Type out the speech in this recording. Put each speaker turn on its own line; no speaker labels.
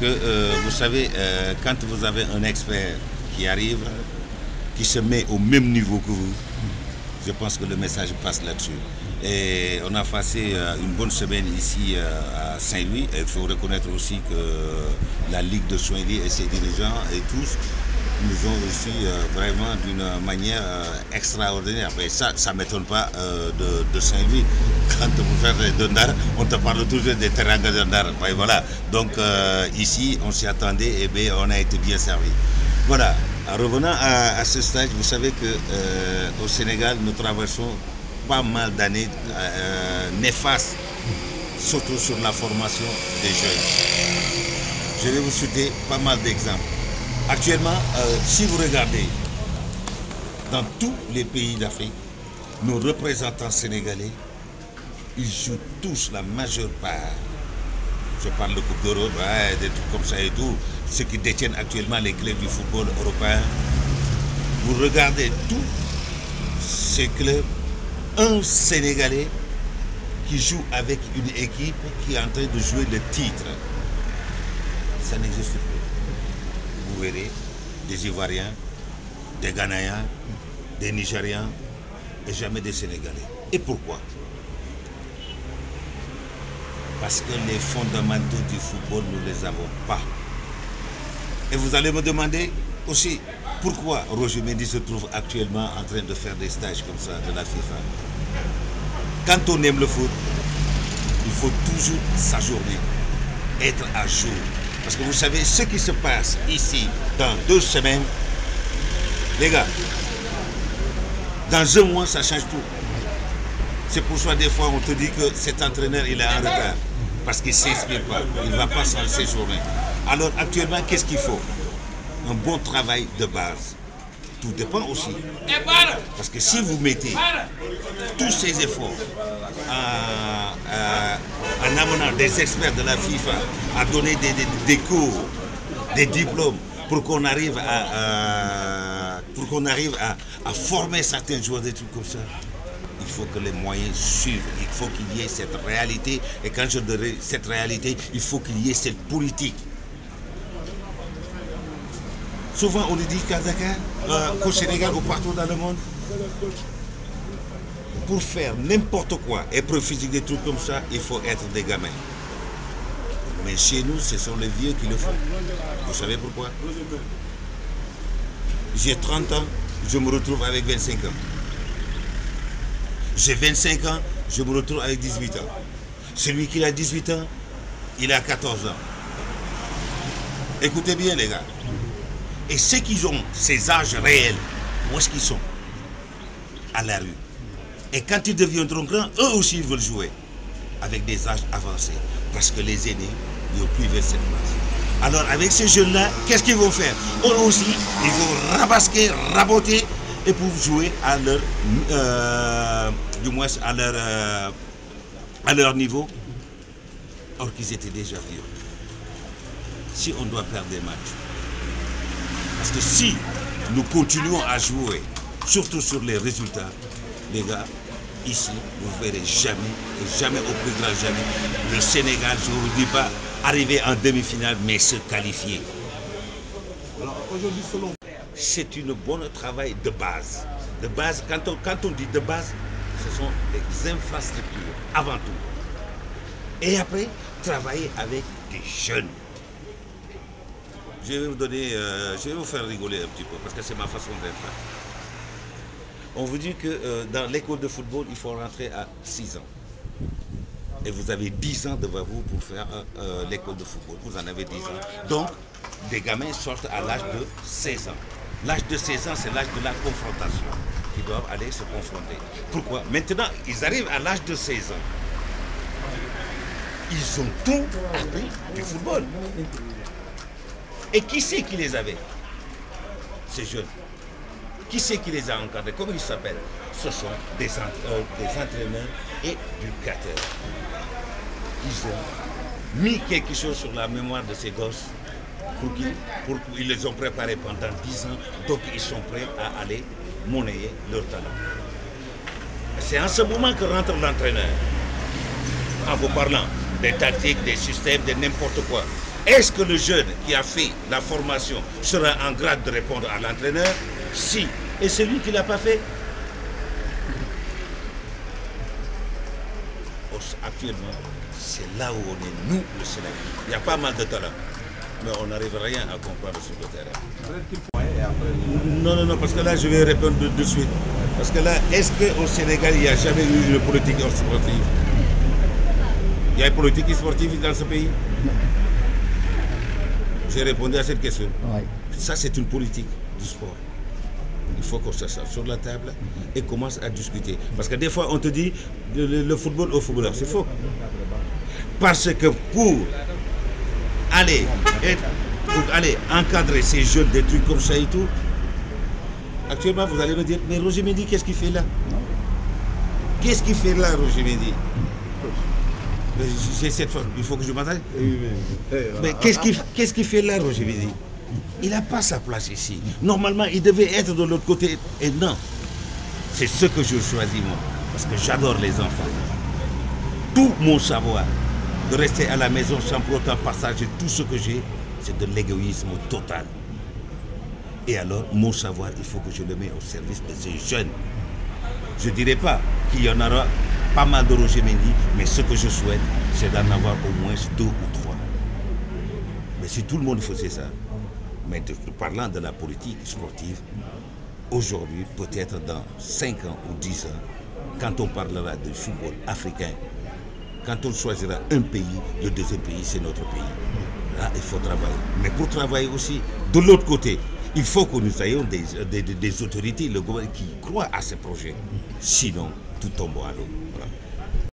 que, vous savez, quand vous avez un expert qui arrive, qui se met au même niveau que vous, je pense que le message passe là-dessus. Et on a passé une bonne semaine ici à Saint-Louis. Il faut reconnaître aussi que la Ligue de Saint-Louis et ses dirigeants et tous nous ont reçus vraiment d'une manière extraordinaire. Mais ça ne m'étonne pas de Saint-Louis. Quand vous faites de Ndar, on te parle toujours des teranga de Ndar. Voilà. Donc ici, on s'y attendait et bien, on a été bien servi. Voilà. En revenant à ce stage, vous savez qu'au Sénégal, nous traversons pas mal d'années néfastes, surtout sur la formation des jeunes. Je vais vous citer pas mal d'exemples. Actuellement, si vous regardez dans tous les pays d'Afrique, nos représentants sénégalais, ils jouent tous la majeure part. Je parle de Coupe d'Europe, des trucs comme ça et tout. Ceux qui détiennent actuellement les clés du football européen. Vous regardez tous ces clubs, un Sénégalais qui joue avec une équipe qui est en train de jouer le titre. Ça n'existe plus. Vous verrez des Ivoiriens, des Ghanéens, des Nigériens et jamais des Sénégalais. Et pourquoi? Parce que les fondamentaux du football, nous ne les avons pas. Et vous allez me demander aussi pourquoi Roger Mendy se trouve actuellement en train de faire des stages comme ça de la FIFA. Quand on aime le foot, il faut toujours s'ajourner, être à jour. Parce que vous savez, ce qui se passe ici dans 2 semaines, les gars, dans 1 mois, ça change tout. C'est pour ça des fois on te dit que cet entraîneur il est en retard. Parce qu'il ne s'inspire pas, il ne va pas s'en séjourner. Alors actuellement, qu'est-ce qu'il faut? Un bon travail de base. Tout dépend aussi. Parce que si vous mettez tous ces efforts en amenant des experts de la FIFA à donner des cours, des diplômes, pour qu'on arrive à former certains joueurs, des trucs comme ça, il faut que les moyens suivent, il faut qu'il y ait cette réalité. Et quand je dirais cette réalité, il faut qu'il y ait cette politique. Souvent on nous dit qu'à Dakar, qu'au Sénégal ou partout dans le monde, pour faire n'importe quoi, épreuve physique, des trucs comme ça, il faut être des gamins. Mais chez nous, ce sont les vieux qui le font. Vous savez pourquoi? J'ai 30 ans, je me retrouve avec 25 ans. J'ai 25 ans, je me retrouve avec 18 ans. Celui qui a 18 ans, il a 14 ans. Écoutez bien les gars. Et ceux qui ont ces âges réels, où est-ce qu'ils sont? À la rue. Et quand ils deviendront grands, eux aussi ils veulent jouer avec des âges avancés. Parce que les aînés n'ont plus vers cette place. Alors avec ces jeunes-là, qu'est-ce qu'ils vont faire? Eux aussi, ils vont rabasquer, raboter et pour jouer à leur, du moins à leur niveau, or qu'ils étaient déjà vieux. Si on doit perdre des matchs, parce que si nous continuons à jouer, surtout sur les résultats, les gars, ici, vous ne verrez jamais, et jamais au plus grand jamais, le Sénégal, je ne vous dis pas, arriver en demi-finale, mais se qualifier. Alors aujourd'hui, selon c'est un bon travail de base. De base, quand on dit de base, ce sont des infrastructures, avant tout. Et après, travailler avec des jeunes. Je vais vous donner, je vais vous faire rigoler un petit peu, parce que c'est ma façon d'être. On vous dit que dans l'école de football, il faut rentrer à 6 ans. Et vous avez 10 ans devant vous pour faire l'école de football. Vous en avez 10 ans. Donc, des gamins sortent à l'âge de 16 ans. L'âge de 16 ans, c'est l'âge de la confrontation. Ils doivent aller se confronter. Pourquoi? Maintenant, ils arrivent à l'âge de 16 ans. Ils ont tout appris du football. Et qui c'est qui les avait? Ces jeunes. Qui c'est qui les a encadrés? Comment ils s'appellent? Ce sont des entraîneurs et éducateurs. Ils ont mis quelque chose sur la mémoire de ces gosses pour qu'ils les ont préparés pendant 10 ans, donc ils sont prêts à aller monnayer leur talent. C'est en ce moment que rentre l'entraîneur, en vous parlant des tactiques, des systèmes, de n'importe quoi. Est-ce que le jeune qui a fait la formation sera en grade de répondre à l'entraîneur? Si. Et celui qui ne l'a pas fait? Actuellement, c'est là où on est, nous, le Sénégal. Il y a pas mal de talent, mais on n'arrive rien à comprendre sur le terrain. Non, non, non, parce que là, je vais répondre de suite. Parce que là, est-ce qu'au Sénégal, il n'y a jamais eu une politique sportive? Il y a une politique sportive dans ce pays? J'ai répondu à cette question. Ça, c'est une politique du sport. Il faut qu'on s'assoie sur la table et commence à discuter. Parce que des fois, on te dit le football au footballeur. C'est faux. Parce que pour aller encadrer ces jeunes, des trucs comme ça et tout, actuellement, vous allez me dire, mais Roger Mendy, qu'est-ce qu'il fait là? Qu'est-ce qu'il fait là, Roger Mendy? J'ai cette fois, il faut que je m'attende. Mais qu'est-ce qu'il fait là, Roger Mendy? Il n'a pas sa place ici. Normalement, il devait être de l'autre côté. Et non. C'est ce que je choisis, moi. Parce que j'adore les enfants. Tout mon savoir, de rester à la maison sans pour autant partager tout ce que j'ai, c'est de l'égoïsme total. Et alors, mon savoir, il faut que je le mette au service de ces jeunes. Je ne dirais pas qu'il y en aura pas mal de Roger Mendy, mais ce que je souhaite, c'est d'en avoir au moins 2 ou 3. Mais si tout le monde faisait ça, mais parlant de la politique sportive, aujourd'hui, peut-être dans 5 ans ou 10 ans, quand on parlera de football africain, quand on choisira un pays, le deuxième pays, c'est notre pays. Là, il faut travailler. Mais pour travailler aussi, de l'autre côté, il faut que nous ayons des autorités, le gouvernement qui croient à ces projets. Sinon, tout tombe à l'eau.